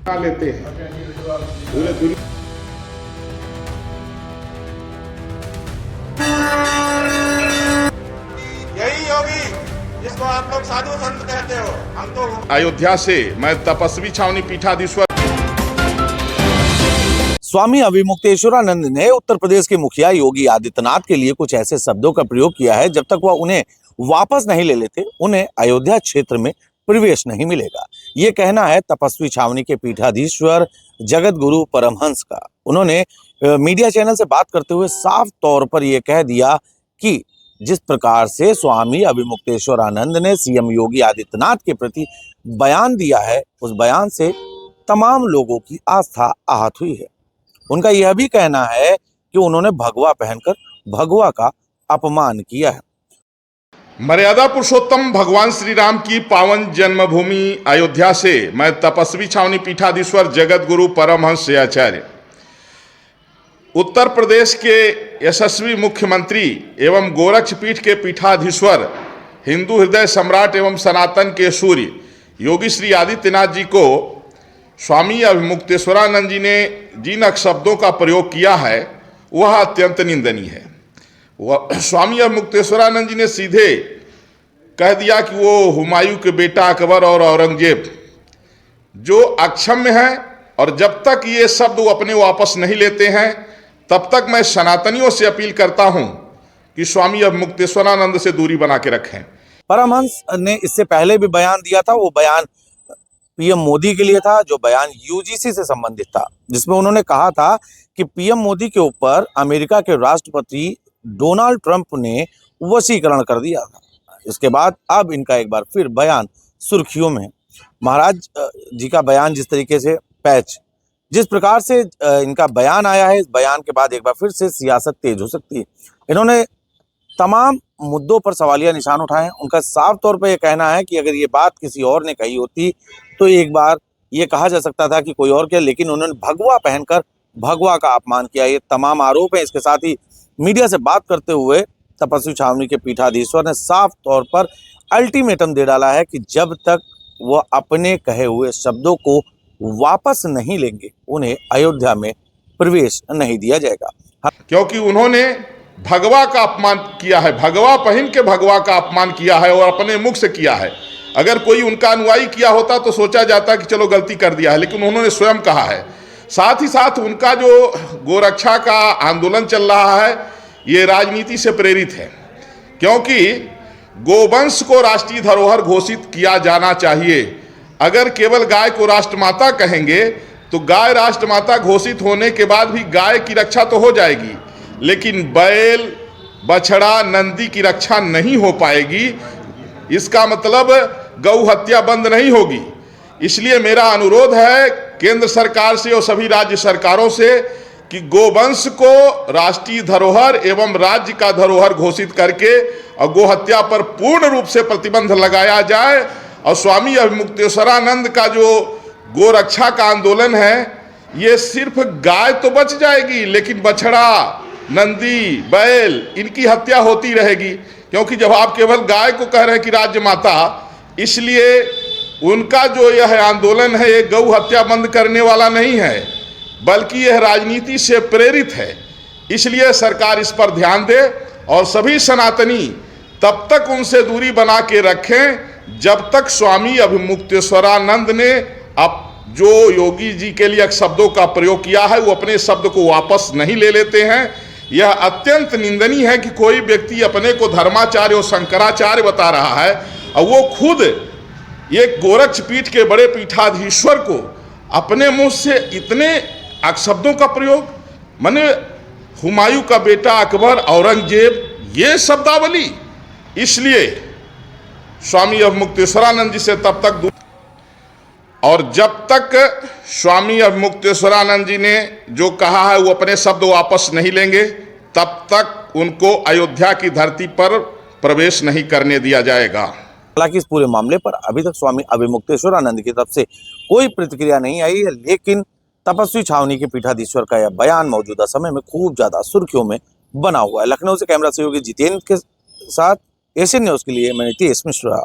लेते हैं पूरे दुनिया। यही योगी जिसको आप लोग साधु संत कहते हो, हम तो अयोध्या से मैं तपस्वी छावनी पीठाधीश्वर स्वामी अविमुक्तेश्वरानंद ने उत्तर प्रदेश के मुखिया योगी आदित्यनाथ के लिए कुछ ऐसे शब्दों का प्रयोग किया है, जब तक वह उन्हें वापस नहीं ले लेते उन्हें अयोध्या क्षेत्र में प्रवेश नहीं मिलेगा। ये कहना है तपस्वी छावनी के पीठाधीश्वर जगत गुरु परमहंस का। उन्होंने मीडिया चैनल से बात करते हुए साफ तौर पर यह कह दिया कि जिस प्रकार से स्वामी अविमुक्तेश्वरानंद ने सीएम योगी आदित्यनाथ के प्रति बयान दिया है, उस बयान से तमाम लोगों की आस्था आहत हुई है। उनका यह भी कहना है कि उन्होंने भगवा पहनकर भगवा का अपमान किया है। मर्यादा पुरुषोत्तम भगवान श्री राम की पावन जन्मभूमि अयोध्या से मैं तपस्वी छावनी पीठाधीश्वर जगत गुरु परमहंस आचार्य उत्तर प्रदेश के यशस्वी मुख्यमंत्री एवं गोरक्षपीठ के पीठाधीश्वर हिंदू हृदय सम्राट एवं सनातन के सूर्य योगी श्री आदित्यनाथ जी को स्वामी अविमुक्तेश्वरानंद जी ने जिन शब्दों का प्रयोग किया है वह अत्यंत निंदनीय है। वह स्वामी अविमुक्तेश्वरानंद जी ने सीधे कह दिया कि वो हुमायूं के बेटा अकबर और औरंगजेब जो अक्षम्य है, और जब तक ये शब्द वो अपने वापस नहीं लेते हैं तब तक मैं सनातनियों से अपील करता हूं कि स्वामी अविमुक्तेश्वरानंद से दूरी बना के रखें। परमहंस ने इससे पहले भी बयान दिया था, वो बयान पीएम मोदी के लिए था, जो बयान यूजीसी से संबंधित था, जिसमें उन्होंने कहा था कि पीएम मोदी के ऊपर अमेरिका के राष्ट्रपति डोनाल्ड ट्रंप ने वशीकरण कर दिया था। इसके बाद अब इनका एक बार फिर बयान सुर्खियों में। महाराज जी का बयान जिस तरीके से जिस प्रकार से इनका बयान आया है, इस बयान के बाद एक बार फिर से सियासत तेज हो सकती है। इन्होंने तमाम मुद्दों पर सवालिया निशान उठाए हैं। उनका साफ तौर पर यह कहना है कि अगर ये बात किसी और ने कही होती तो एक बार ये कहा जा सकता था कि कोई और क्या, लेकिन उन्होंने भगवा पहनकर भगवा का अपमान किया। ये तमाम आरोप है। इसके साथ ही मीडिया से बात करते हुए तपस्वी छावनी के पीठाधीश्वर ने साफ तौर पर अल्टीमेटम दे डाला है कि जब तक वह अपने कहे हुए शब्दों को वापस नहीं लेंगे उन्हें अयोध्या में प्रवेश नहीं दिया जाएगा। क्योंकि उन्होंने भगवा का अपमान किया है, भगवा पहन के भगवा का अपमान किया है और अपने मुख से किया है। अगर कोई उनका अनुयायी किया होता तो सोचा जाता कि चलो गलती कर दिया है, लेकिन उन्होंने स्वयं कहा है। साथ ही साथ उनका जो गोरक्षा का आंदोलन चल रहा है ये राजनीति से प्रेरित है, क्योंकि गोवंश को राष्ट्रीय धरोहर घोषित किया जाना चाहिए। अगर केवल गाय को राष्ट्रमाता कहेंगे तो गाय राष्ट्रमाता घोषित होने के बाद भी गाय की रक्षा तो हो जाएगी, लेकिन बैल, बछड़ा, नंदी की रक्षा नहीं हो पाएगी। इसका मतलब गौ हत्या बंद नहीं होगी। इसलिए मेरा अनुरोध है केंद्र सरकार से और सभी राज्य सरकारों से कि गोवंश को राष्ट्रीय धरोहर एवं राज्य का धरोहर घोषित करके और गोहत्या पर पूर्ण रूप से प्रतिबंध लगाया जाए। और स्वामी अविमुक्तेश्वरानंद का जो गोरक्षा का आंदोलन है ये सिर्फ गाय तो बच जाएगी, लेकिन बछड़ा, नंदी, बैल इनकी हत्या होती रहेगी। क्योंकि जब आप केवल गाय को कह रहे हैं कि राज्य माता, इसलिए उनका जो यह आंदोलन है ये गौ हत्या बंद करने वाला नहीं है, बल्कि यह राजनीति से प्रेरित है। इसलिए सरकार इस पर ध्यान दे और सभी सनातनी तब तक उनसे दूरी बना के रखें जब तक स्वामी अविमुक्तेश्वरानंद ने अब जो योगी जी के लिए शब्दों का प्रयोग किया है वो अपने शब्द को वापस नहीं ले लेते हैं। यह अत्यंत निंदनीय है कि कोई व्यक्ति अपने को धर्माचार्य और शंकराचार्य बता रहा है और वो खुद ये गोरक्षपीठ के बड़े पीठाधीश्वर को अपने मुंह से इतने शब्दों का प्रयोग, माने हुमायूं का बेटा अकबर, औरंगजेब, ये शब्दावली। इसलिए स्वामी अविमुक्तेश्वरानंद जी से तब तक दूर, और जब तक स्वामी अविमुक्तेश्वरानंद जी ने जो कहा है वो अपने शब्द वापस नहीं लेंगे तब तक उनको अयोध्या की धरती पर प्रवेश नहीं करने दिया जाएगा। हालांकि इस पूरे मामले पर अभी तक स्वामी अविमुक्तेश्वरानंद की तरफ से कोई प्रतिक्रिया नहीं आई है, लेकिन तपस्वी छावनी के पीठाधीश्वर का यह बयान मौजूदा समय में खूब ज्यादा सुर्खियों में बना हुआ है। लखनऊ से कैमरा सहयोगी जितेंद्र के साथ एशियन न्यूज के लिए मैं नीतीश मिश्रा।